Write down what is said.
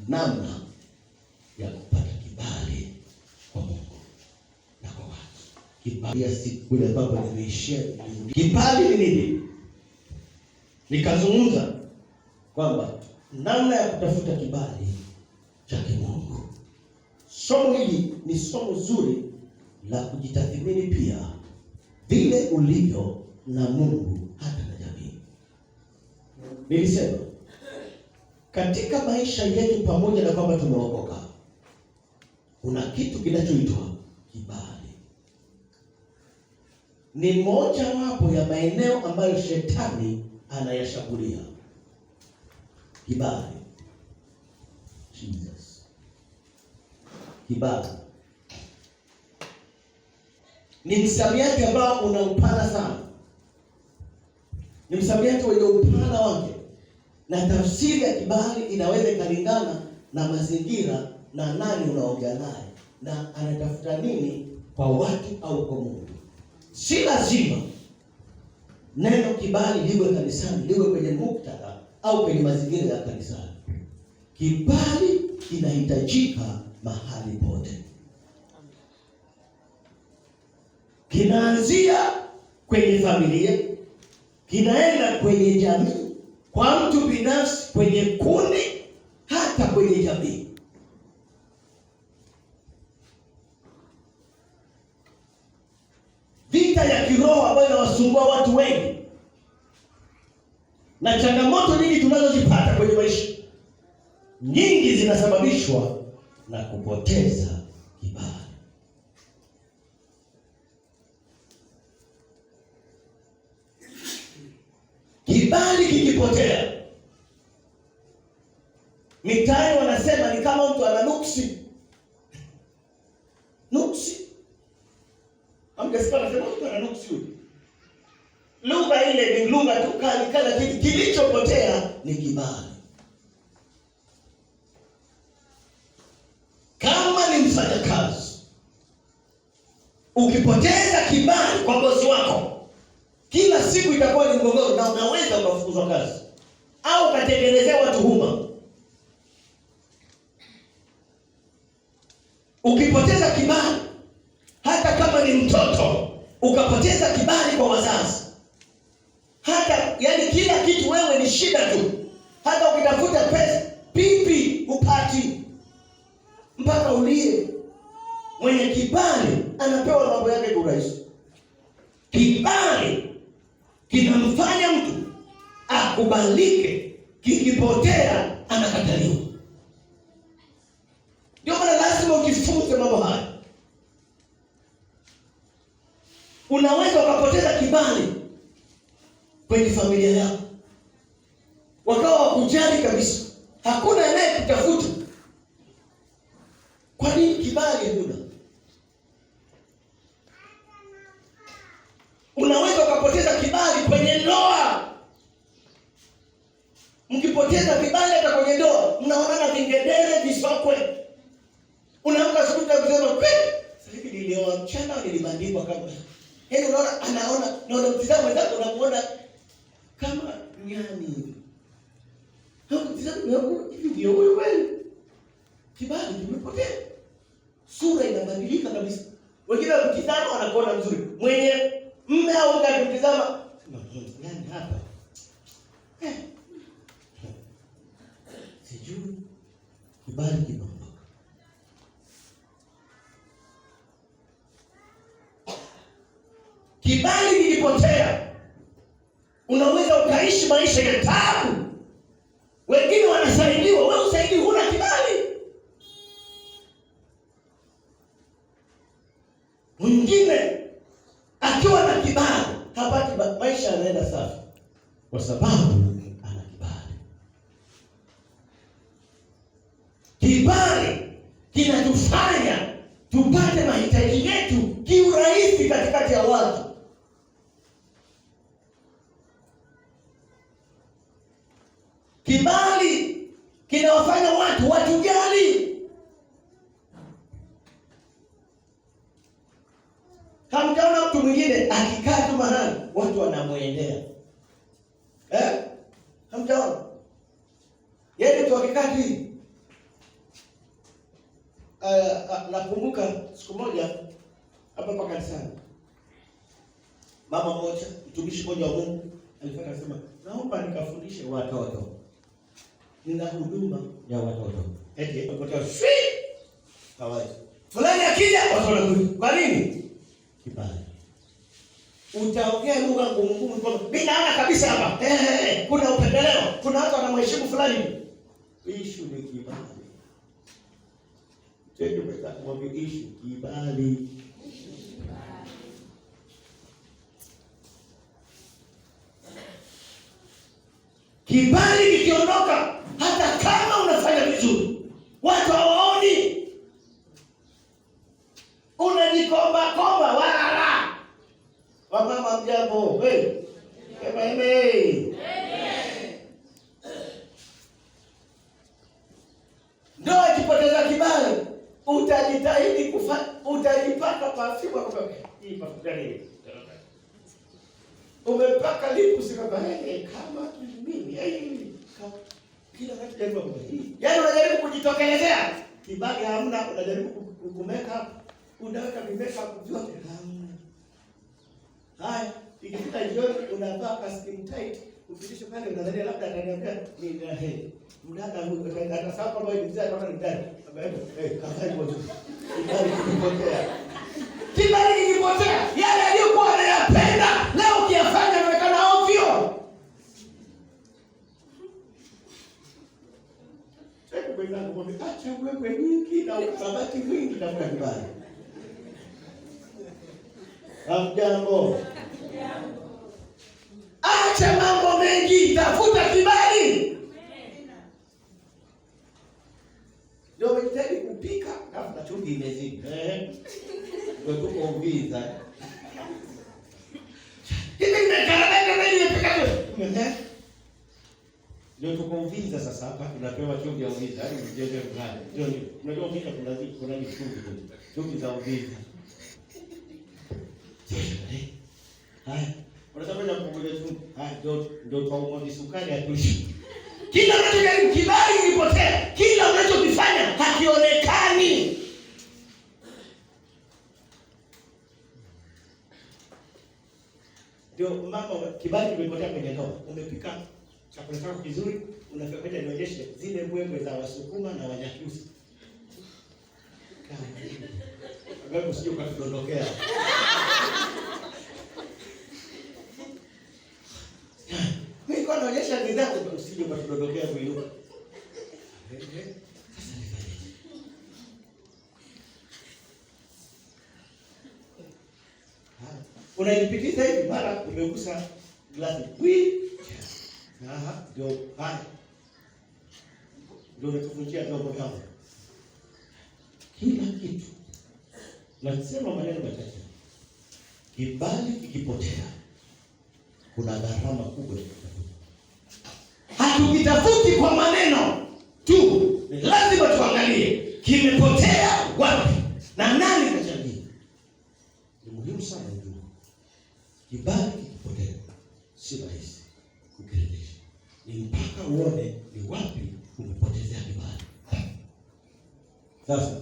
namna ya kupata kibali kwa Mungu na kwa watu. Kibali ya siku ile ambapo nimeishia. Kibali ni nini? Nikazungumza kwamba namna ya kutafuta kibali cha Mungu. Somo hili ni somo zuri la kujitathmini pia vile ulivyo na Mungu hata na jamii. Nilisema katika maisha yetu, pamoja na kwamba tumeokoka, kuna kitu kinachoitwa kibali. Ni moja wapo ya maeneo ambayo shetani anayashambulia. Kibali. Jesus. Kibali ni msamiati ambao una upana sana. Ni msamiati wenye upana wake, na tafsiri ya kibali inaweza ikalingana na mazingira na nani unaongea naye na anatafuta nini kwa watu au kwa Mungu. Si lazima neno kibali liwe kanisani, liwe kwenye muktadha au kwenye mazingira ya kanisani. Kibali kinahitajika mahali pote. Kinaanzia kwenye familia, kinaenda kwenye jamii, kwa mtu binafsi, kwenye kundi, hata kwenye jamii. Vita ya kiroho ambayo inawasumbua watu wengi na changamoto nyingi tunazozipata kwenye maisha, nyingi zinasababishwa na kupoteza kibali. Kibali kikipotea, mitaani wanasema ni kama mtu ana nuksi. Nuksi. Amgesikia anasema mtu ana nuksi huyu. Lugha ile ni lugha tu kali, kala kitu kilichopotea ni kibali. Kama ni mfanyakazi, ukipoteza kibali kwa bosi wako, kila siku itakuwa ni mgogoro na unaweza ukafukuzwa kazi au ukatengenezewa tuhuma. Ukipoteza kibali, hata kama ni mtoto, ukapoteza kibali kwa wazazi, hata yani kila kitu wewe ni shida tu. Hata ukitafuta pesa, pipi upati, mpaka ulie. Mwenye kibali anapewa mambo yake kwa urahisi. Kibali kinamfanya mtu akubalike, kikipotea anakataliwa. Ndio maana lazima ukifunze mambo haya. Unaweza ukapoteza kibali kwenye familia yako, wakawa wakujali kabisa, hakuna anayekutafuta. Kwa nini? Kibali huna. Unaweza ukapoteza kibali kwenye ndoa. Mkipoteza kibali hata kwenye ndoa, mnaonana vingedere visokwe. Unaamka asubuhi na kusema, "Sasa hivi nilioa mchana nilibandikwa kama." Yaani unaona mtizamo mwenzako, unamuona kama nyani hivi. Hapo mtizamo wako hivi ndio wewe kweli. Kibali kimepotea. Sura inabadilika kabisa. Wengine wakitizama wanakuona mzuri. Mwenye mme au mke akimtizama, nani hapa? Sijui. Kibali kimeondoka. Kibali kilipotea, unaweza ukaishi maisha ya taabu. Wengine wanasaidiwa, wewe usaidiwi, huna kibali. Mwingine akiwa na kibali hapati maisha, yanaenda safi kwa sababu ana kibali. Kibali kinatufanya tupate mahitaji yetu kiurahisi katikati ya watu. Kibali kinawafanya watu watujali. Hamjaona mtu mwingine akikaa tu mahali watu wanamwendea? Hamjaona? Yeye tu akikaa tu nakumbuka siku moja hapa kanisani, mama mmoja, mtumishi mmoja wa Mungu alifika akasema, naomba nikafundishe watoto. Nina huduma ya watoto. Eti watoto kawaida. Fulani akija watoto. Kwa nini? Kibali. Utaongea lugha ngumu ngumu kwa mimi naona kabisa hapa. Kuna upendeleo. Kuna watu wanamheshimu fulani. Issue ni kibali. Tendo pesa mwambie issue kibali. Kibali kikiondoka, hata kama unafanya vizuri, watu hawaoni. Unajikomba komba wala. Wamama mjambo, ndio ikipoteza kibali, utajitahidi utajipaka parfum kwa hii parfum gani? Umepaka lipusi kama kama mimi kila kitu jambo hii. Yaani unajaribu kujitokelezea. Kibali hamna, unajaribu kumeka unaweka vimeka vyote hamna. Haya, ikifika jioni unavaa skin tight, ukitisha pale unadhania labda ataniambia ni ndio mdada huyu atasahau kwamba ni mzee kama ni mdada. Kafai moja. Kibali kipotea. Kibali kipotea. Yale aliyokuwa anayapenda leo ukiyafanya yanaonekana ovyo. Sasa kwenda kumwambia acha wewe nyingi na ukabati mwingi tafuta kibali. Hamjambo. Acha mambo mengi, tafuta kibali. Ndio unahitaji kupika na chumvi imezidi. Ndio tuko mbiza. Hivi nimekarabaka na ile pika tu. Ndio tuko mbiza sasa hapa tunapewa chumvi ya mbiza, hadi mjeje fulani. Ndio unajua mbiza kuna chumvi. Chumvi za mbiza. Haya, unataka kuongeza chumvi. Haya, ndio kwa umwagi sukari atuishi. Kila unachojaribu kibali kipotea. Kila unachokifanya hakionekani. Ndio mama kibali kimepotea kwenye ndoa. Umepika chakula chako kizuri, unafanya nionyeshe zile mbwembwe za Wasukuma na Wanyakyusa. Kama usije ukatudondokea. Mimi kwa naonyesha nidhamu usije ukatudondokea kuinuka. Unaipitiza hivi mara umegusa glasi. Ndio haya. Ndio unatuvunjia jambo kama. Kila kitu. Nasema maneno machache. Kibali kikipotea, kuna gharama kubwa. Hatukitafuti kwa maneno tu. Lazima tuangalie kimepotea wapi na nani kachangia. Ni muhimu sana ndio. Kibali kikipotea si rahisi kukirejesha. Ni mpaka uone ni wapi umepotezea kibali. Sasa